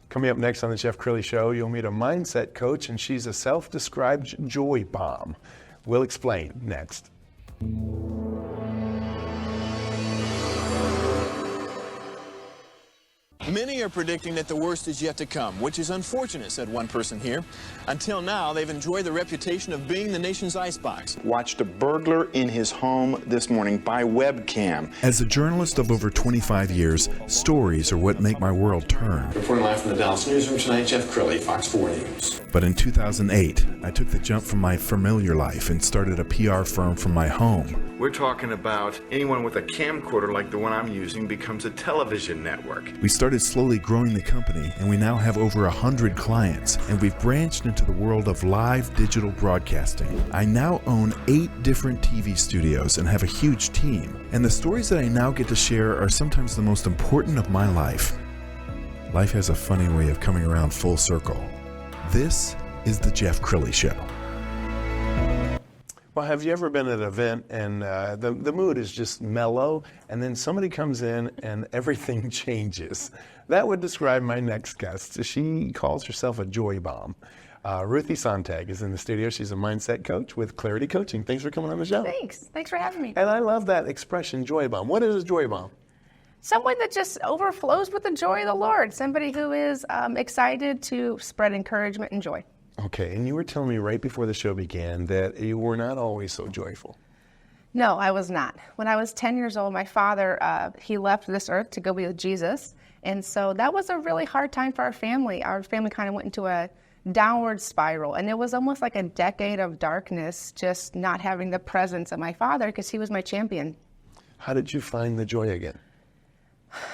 Coming up next on the Jeff Crilley Show, you'll meet a mindset coach, and she's a self-described joy bomb. We'll explain next. Many are predicting that the worst is yet to come, which is unfortunate, said one person here. Until now, they've enjoyed the reputation of being the nation's icebox. Watched a burglar in his home this morning by webcam. As a journalist of over 25 years, stories are what make my world turn. Reporting live from the Dallas newsroom tonight, Jeff Crilley, Fox 4 News. But in 2008, I took the jump from my familiar life and started a PR firm from my home. We're talking about anyone with a camcorder like the one I'm using becomes a television network. We started slowly growing the company, and we now have over 100 clients, and we've branched into the world of live digital broadcasting. I now own 8 different TV studios and have a huge team, and the stories that I now get to share are sometimes the most important of my life. Life has a funny way of coming around full circle. This is the Jeff Crilley Show. Well, have you ever been at an event and the mood is just mellow, and then somebody comes in and everything changes? That would describe my next guest. She calls herself a joy bomb. Ruthy Sonntag is in the studio. She's a mindset coach with Clarity Coaching. Thanks for coming on the show. Thanks for having me. And I love that expression, joy bomb. What is a joy bomb? Someone that just overflows with the joy of the Lord. Somebody who is excited to spread encouragement and joy. Okay, and you were telling me right before the show began that you were not always so joyful. No, I was not. When I was 10 years old, my father, he left this earth to go be with Jesus. And so that was a really hard time for our family. Our family kind of went into a downward spiral. And it was almost like a decade of darkness, just not having the presence of my father because he was my champion. How did you find the joy again?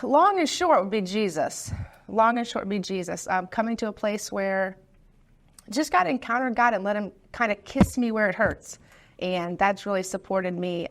Long and short would be Jesus. Long and short would be Jesus. Coming to a place where just got to encounter God and let him kind of kiss me where it hurts. And that's really supported me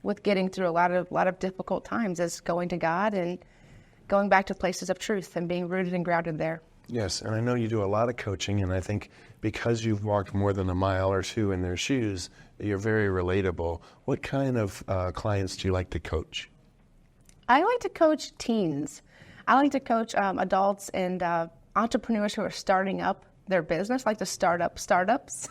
with getting through a lot of difficult times, is going to God and going back to places of truth and being rooted and grounded there. Yes, and I know you do a lot of coaching, and I think because you've walked more than a mile or two in their shoes, you're very relatable. What kind of clients do you like to coach? I like to coach teens. I like to coach adults and entrepreneurs who are starting up their business, like to start up startups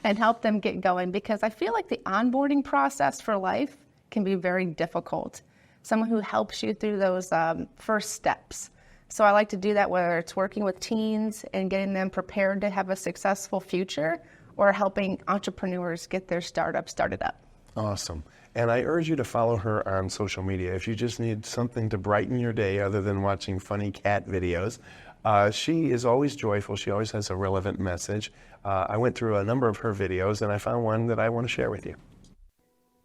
and help them get going, because I feel like the onboarding process for life can be very difficult. Someone who helps you through those first steps. So I like to do that, whether it's working with teens and getting them prepared to have a successful future, or helping entrepreneurs get their startup started up. Awesome. And I urge you to follow her on social media. If you just need something to brighten your day other than watching funny cat videos, she is always joyful. She always has a relevant message. I went through a number of her videos, and I found one that I want to share with you.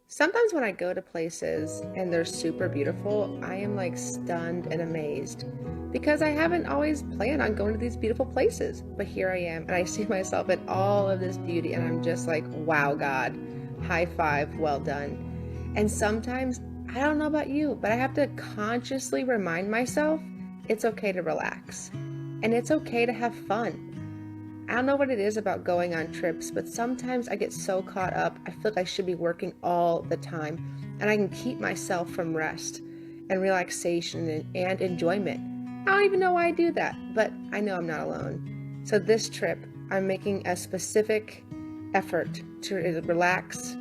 Sometimes when I go to places and they're super beautiful, I am like stunned and amazed, because I haven't always planned on going to these beautiful places. But here I am, and I see myself in all of this beauty, and I'm just like, wow, God, high five, well done. And sometimes, I don't know about you, but I have to consciously remind myself it's okay to relax, and it's okay to have fun. I don't know what it is about going on trips, but sometimes I get so caught up, I feel like I should be working all the time, and I can keep myself from rest and relaxation and enjoyment. I don't even know why I do that, but I know I'm not alone. So this trip, I'm making a specific effort to relax,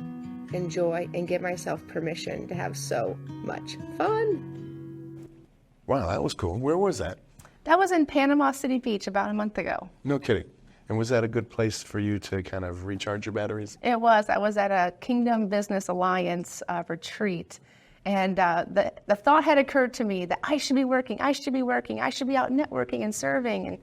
enjoy, and give myself permission to have so much fun. Wow, that was cool. Where was that? That was in Panama City Beach about a month ago. No kidding. And was that a good place for you to kind of recharge your batteries? It was. I was at a Kingdom Business Alliance retreat. And the thought had occurred to me that I should be working, I should be out networking and serving. And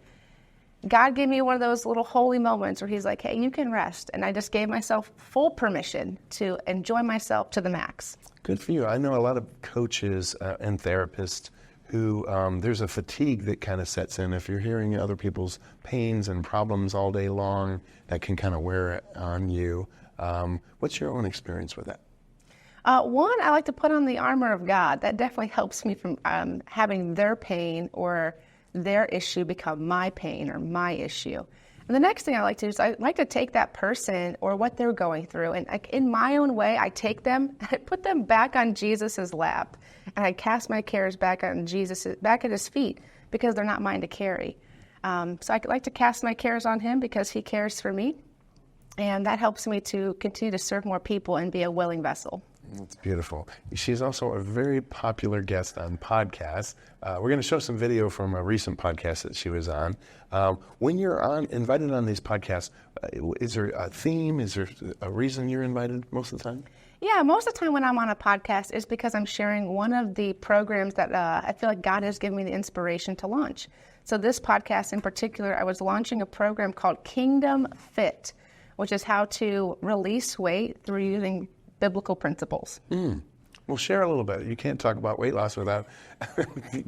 God gave me one of those little holy moments where he's like, hey, you can rest. And I just gave myself full permission to enjoy myself to the max. Good for you. I know a lot of coaches and therapists who there's a fatigue that kind of sets in. If you're hearing other people's pains and problems all day long, that can kind of wear on you. What's your own experience with that? One, I like to put on the armor of God. That definitely helps me from having their pain or their issue become my pain or my issue. And the next thing I like to do is I like to take that person or what they're going through, and in my own way, I take them and I put them back on Jesus's lap, and I cast my cares back on Jesus, back at his feet, because they're not mine to carry. So I like to cast my cares on him because he cares for me. And that helps me to continue to serve more people and be a willing vessel. That's beautiful. She's also a very popular guest on podcasts. We're going to show some video from a recent podcast that she was on. When you're invited on these podcasts, is there a theme? Is there a reason you're invited most of the time? Yeah, most of the time when I'm on a podcast is because I'm sharing one of the programs that I feel like God has given me the inspiration to launch. So this podcast in particular, I was launching a program called Kingdom Fit, which is how to release weight through using biblical principles. Well, share a little bit. You can't talk about weight loss without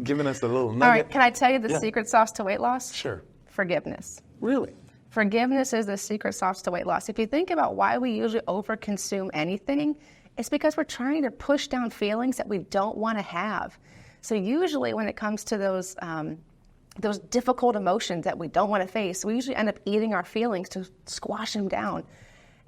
giving us a little nugget. All right, can I tell you the secret sauce to weight loss? Sure. Forgiveness. Really? Forgiveness is the secret sauce to weight loss. If you think about why we usually overconsume anything, it's because we're trying to push down feelings that we don't want to have. So usually when it comes to those difficult emotions that we don't want to face, we usually end up eating our feelings to squash them down.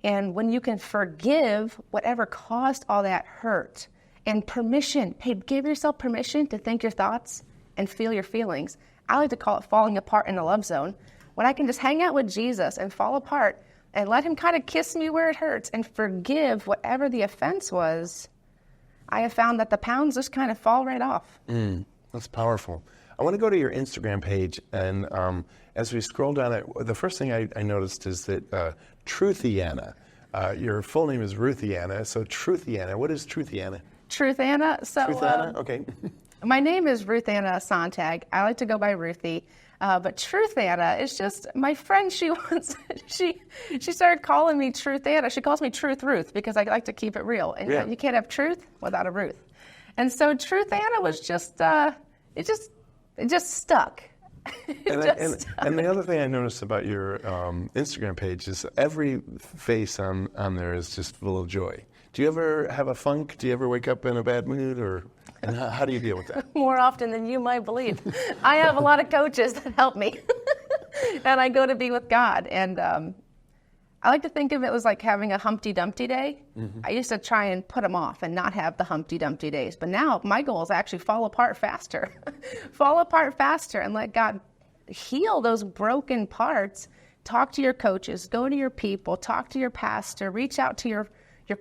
And when you can forgive whatever caused all that hurt and permission, hey, give yourself permission to think your thoughts and feel your feelings. I like to call it falling apart in the love zone. When I can just hang out with Jesus and fall apart and let him kind of kiss me where it hurts and forgive whatever the offense was, I have found that the pounds just kind of fall right off. That's powerful. I want to go to your Instagram page, and as we scroll down it, the first thing I noticed is that Truthiana, your full name is Ruthiana, so Truthiana, what is Truthiana? Truthiana? So, Truthiana, okay. My name is Ruthy Sonntag. I like to go by Ruthy. But Truthiana is just my friend. She started calling me Truthiana. She calls me Truth Ruth because I like to keep it real. And you can't have truth without a Ruth. And so Truthiana was just it just stuck. And the other thing I noticed about your Instagram page is every face on there is just full of joy. Do you ever have a funk? Do you ever wake up in a bad mood, and how do you deal with that? More often than you might believe. I have a lot of coaches that help me, and I go to be with God. And I like to think of it as like having a Humpty Dumpty day. I used to try and put them off and not have the Humpty Dumpty days. But now my goal is to actually fall apart faster. Fall apart faster and let God heal those broken parts. Talk to your coaches, go to your people, talk to your pastor, reach out to your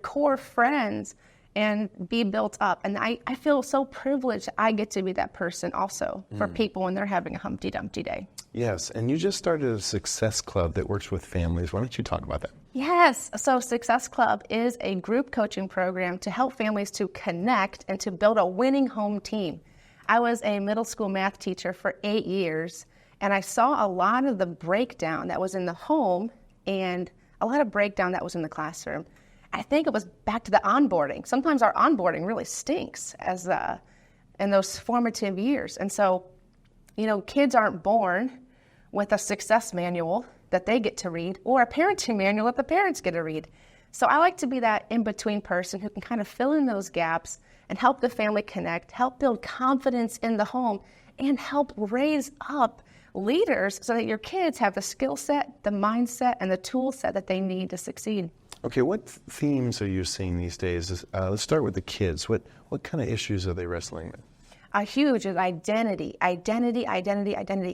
core friends and be built up. And I feel so privileged that I get to be that person also for people when they're having a Humpty Dumpty day. Yes, and you just started a Success Club that works with families. Why don't you talk about that? Yes, so Success Club is a group coaching program to help families to connect and to build a winning home team. I was a middle school math teacher for 8 years, and I saw a lot of the breakdown that was in the home and a lot of breakdown that was in the classroom. I think it was back to the onboarding. Sometimes our onboarding really stinks as in those formative years. And so, kids aren't born with a success manual that they get to read or a parenting manual that the parents get to read. So I like to be that in-between person who can kind of fill in those gaps and help the family connect, help build confidence in the home, and help raise up leaders so that your kids have the skill set, the mindset, and the tool set that they need to succeed. Okay, what themes are you seeing these days? Let's start with the kids. What kind of issues are they wrestling with? A huge is identity,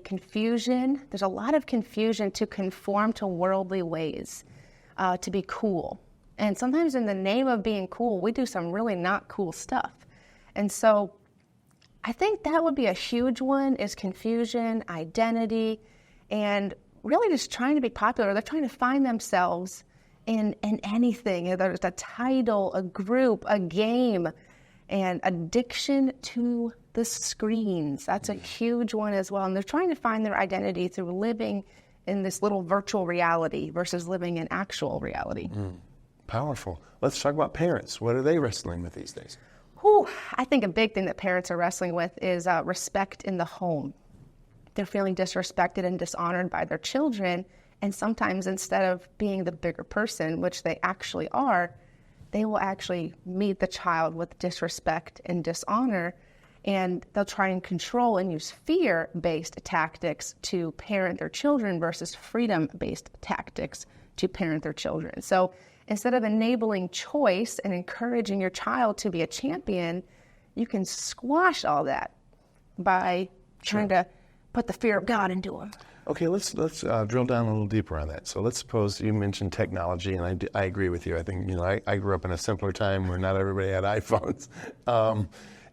confusion. There's a lot of confusion to conform to worldly ways, to be cool. And sometimes in the name of being cool, we do some really not cool stuff. And so I think that would be a huge one is confusion, identity, and really just trying to be popular. They're trying to find themselves in anything. There's a title, a group, a game, and addiction to the screens. That's a huge one as well. And they're trying to find their identity through living in this little virtual reality versus living in actual reality. Powerful. Let's talk about parents. What are they wrestling with these days? I think a big thing that parents are wrestling with is respect in the home. They're feeling disrespected and dishonored by their children. And sometimes instead of being the bigger person, which they actually are, they will actually meet the child with disrespect and dishonor. And they'll try and control and use fear-based tactics to parent their children versus freedom-based tactics to parent their children. So instead of enabling choice and encouraging your child to be a champion, you can squash all that by trying to put the fear of God into them. Okay, let's drill down a little deeper on that. So let's suppose you mentioned technology, and I agree with you. I think, I grew up in a simpler time where not everybody had iPhones.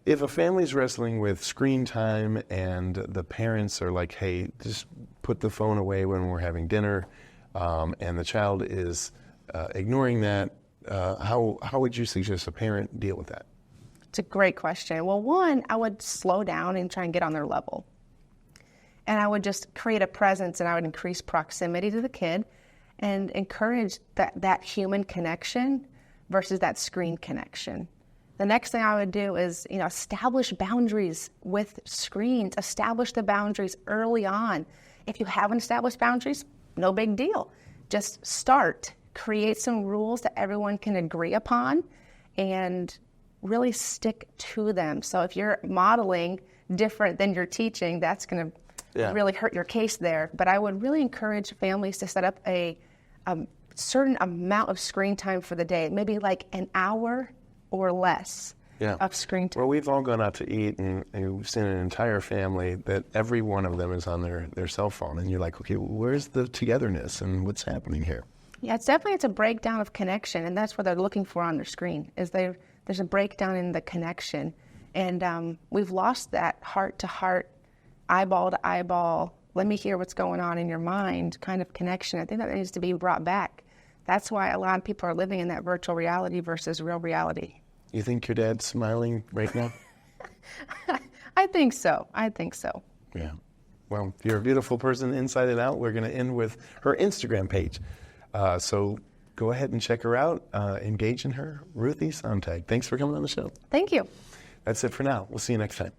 If a family's wrestling with screen time and the parents are like, hey, just put the phone away when we're having dinner, and the child is ignoring that, how would you suggest a parent deal with that? It's a great question. Well, one, I would slow down and try and get on their level. And I would just create a presence, and I would increase proximity to the kid and encourage that human connection versus that screen connection. The next thing I would do is, establish boundaries with screens. Establish the boundaries early on. If you haven't established boundaries, no big deal. Just start. Create some rules that everyone can agree upon and really stick to them. So if you're modeling different than you're teaching, that's going to really hurt your case there. But I would really encourage families to set up a certain amount of screen time for the day, maybe like an hour or less of screen time. Well, we've all gone out to eat, and we've seen an entire family that every one of them is on their cell phone. And you're like, okay, where's the togetherness and what's happening here? Yeah, it's a breakdown of connection, and that's what they're looking for on their screen, is there's a breakdown in the connection. And we've lost that heart-to-heart, eyeball to eyeball, let me hear what's going on in your mind kind of connection. I think that needs to be brought back. That's why a lot of people are living in that virtual reality versus real reality. You think your dad's smiling right now? I think so. Yeah. Well, if you're a beautiful person inside and out, we're going to end with her Instagram page. So go ahead and check her out. Engage in her. Ruthy Sonntag. Thanks for coming on the show. Thank you. That's it for now. We'll see you next time.